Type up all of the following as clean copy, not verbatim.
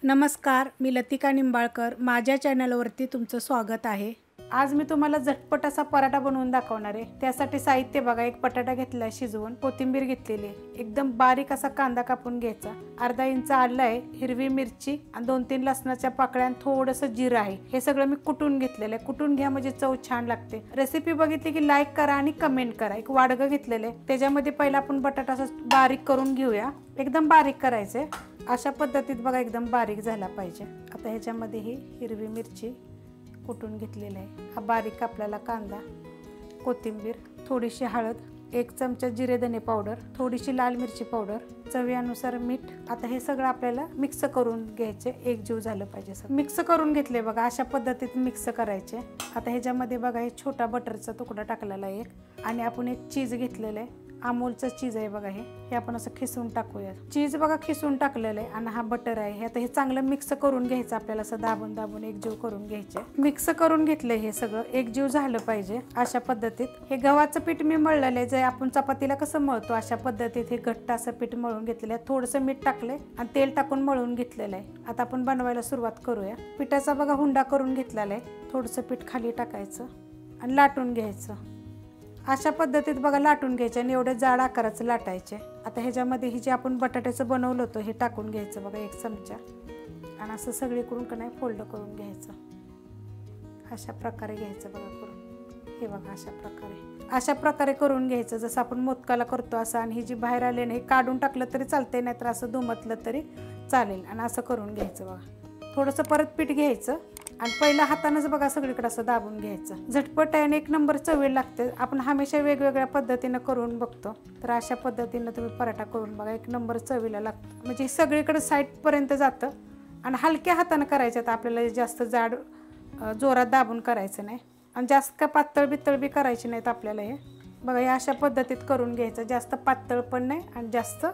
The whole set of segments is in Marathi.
नमस्कार, मी लतिका निंबाळकर. माझ्या चॅनलवरती तुमचं स्वागत आहे. आज मी तुम्हाला झटपट असा पराठा बनवून दाखवणार आहे. त्यासाठी साहित्य बघा, एक बटाटा घेतला शिजवून, कोथिंबीर घेतलेली आहे, एकदम बारीक असा कांदा कापून घ्यायचा, अर्धा इंच आलं आहे, हिरवी मिरची आणि 2-3 लसणाच्या पाकळ्या आणि थोडंसं जिरं आहे. हे सगळं मी कुटून घेतलेलं आहे. कुटून घ्या म्हणजे चव छान लागते. रेसिपी बघितली की लाईक करा आणि कमेंट करा. एक वाडगं घेतलेलं आहे, त्याच्यामध्ये पहिला आपण बटाटा असा बारीक करून घेऊया. एकदम बारीक करायचे. अशा पद्धतीत बघा, एकदम बारीक झाला पाहिजे. आता ह्याच्यामध्ये ही हिरवी मिरची कुटून घेतलेली आहे, हा बारीक आपल्याला कांदा, कोथिंबीर, थोडीशी हळद, 1 चमचा जिरे धने पावडर, थोडीशी लाल मिरची पावडर, चवीनुसार मीठ. आता हे सगळं आपल्याला मिक्स करून घ्यायचे. एकजीव झालं पाहिजे. मिक्स करून घेतले बघा, अशा पद्धतीत मिक्स करायचे. आता ह्याच्यामध्ये बघा, हे छोटा बटरचा तुकडा टाकलेला आहे एक, आणि आपण एक चीज घेतलेलं आहे, अमूलचं चीज आहे बघा. हे आपण असं खिसून टाकूया. चीज बघा खिसून टाकलेलं आहे, आणि हा बटर आहे. आता हे चांगलं मिक्स करून घ्यायचं आपल्याला, असं दाबून दाबून एकजीव करून घ्यायचे. मिक्स करून घेतलंय, हे सगळं एकजीव झालं पाहिजे. अशा पद्धतीत हे गव्हाचं पीठ मी मळलेलं आहे, जे आपण चपातीला कसं मळतो अशा पद्धतीत हे घट्ट असं पीठ मळून घेतलेलं आहे. थोडंसं मीठ टाकलंय आणि तेल टाकून मळून घेतलेलं आहे. आता आपण बनवायला सुरुवात करूया. पिठाचा बघा हुंडा करून घेतलेला आहे. थोडंसं पीठ खाली टाकायचं आणि लाटून घ्यायचं. अशा पद्धतीत बघा लाटून घ्यायचे, आणि एवढे जाड आकाराचं लाटायचे. आता ह्याच्यामध्ये हे जे आपण बटाट्याचं बनवलं होतं हे टाकून घ्यायचं बघा, 1 चमचा, आणि असं सगळीकडून का नाही फोल्ड करून घ्यायचं. अशा प्रकारे घ्यायचं बघा करून. हे बघा अशा प्रकारे करून घ्यायचं, जसं आपण मोदकाला करतो असं. आणि ही जी बाहेर आले नाही, काढून टाकलं तरी चालतंय, नाहीतर असं दुमतलं तरी चालेल. आणि असं करून घ्यायचं बघा. थोडंसं परत पीठ घ्यायचं आणि पहिल्या हातानंच बघा सगळीकडे असं दाबून घ्यायचं. झटपट आहे आणि 1 नंबर चवीला लागते. आपण हमेशा वेगवेगळ्या पद्धतीनं करून बघतो, तर अशा पद्धतीनं तुम्ही पराठा करून बघा, 1 नंबर चवीला लागतं. म्हणजे सगळीकडे साईडपर्यंत जातं. आणि हलक्या हातानं करायचं. तर आपल्याला जास्त जाड जोरात दाबून करायचं नाही, आणि जास्त का पातळ बितळ बी करायची नाहीत आपल्याला. हे बघा, हे अशा पद्धतीत करून घ्यायचं. जास्त पातळ पण नाही आणि जास्त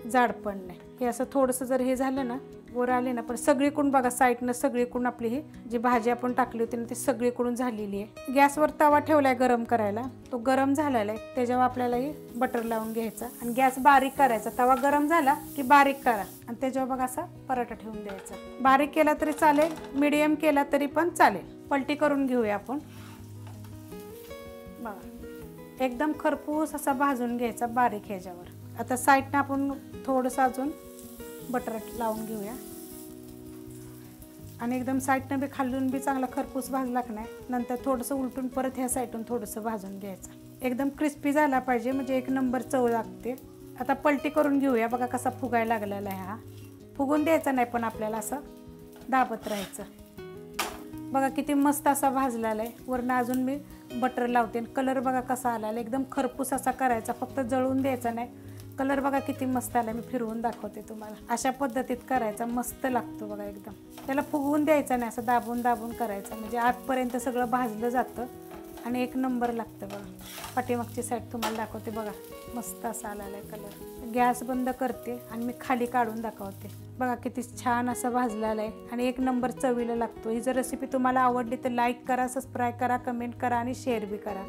जाड पण नाही. हे असं थोडंसं जर हे झालं ना, वर आले ना, पण सगळीकडून बघा साईडनं सगळीकडून आपली ही जी भाजी आपण टाकली होती ना, ती सगळीकडून झालेली आहे. गॅसवर तवा ठेवलाय गरम करायला, तो गरम झालेला आहे. त्याच्यावर आपल्याला ही बटर लावून घ्यायचा आणि गॅस बारीक करायचा. तवा गरम झाला की बारीक करा, आणि त्याच्यावर बघा असा पराठा ठेवून द्यायचा. बारीक केला तरी चालेल, मीडियम केला तरी पण चालेल. पलटी करून घेऊया आपण. बघा, एकदम खरपूस असा भाजून घ्यायचा बारीक ह्याच्यावर. आता साईडनं आपण थोडंसं अजून बटर लावून घेऊया, आणि एकदम साईडनं बी खालून बी चांगला खरपूस भाजला की नाही, नंतर थोडंसं उलटून परत ह्या साईडून थोडंसं भाजून घ्यायचं. एकदम क्रिस्पी झाला पाहिजे, म्हणजे 1 नंबर चव लागते. आता पलटी करून घेऊया. बघा कसा फुगायला लागलेला आहे. हा फुगून द्यायचा नाही, पण आपल्याला असं दाबत राहायचं. बघा किती मस्त असा भाजलेला आहे. वरनं अजून मी बटर लावते. कलर बघा कसा आला, एकदम खरपूस असा करायचा, फक्त जळून द्यायचा नाही. कलर बघा किती मस्त आला, मी फिरवून दाखवते तुम्हाला. अशा पद्धतीत करायचा, मस्त लागतो बघा एकदम. त्याला फुगवून द्यायचं नाही, असं दाबून दाबून करायचं, म्हणजे आतपर्यंत सगळं भाजलं जातं आणि 1 नंबर लागतं बघा. पाठीमागची साईड तुम्हाला दाखवते बघा, मस्त असा आलेला आहे कलर. गॅस बंद करते आणि मी खाली काढून दाखवते. बघा किती छान असा भाजलेला आहे आणि 1 नंबर चवीला लागतो. ही जर रेसिपी तुम्हाला आवडली तर लाईक करा, सबस्क्राईब करा, कमेंट करा आणि शेअर बी करा.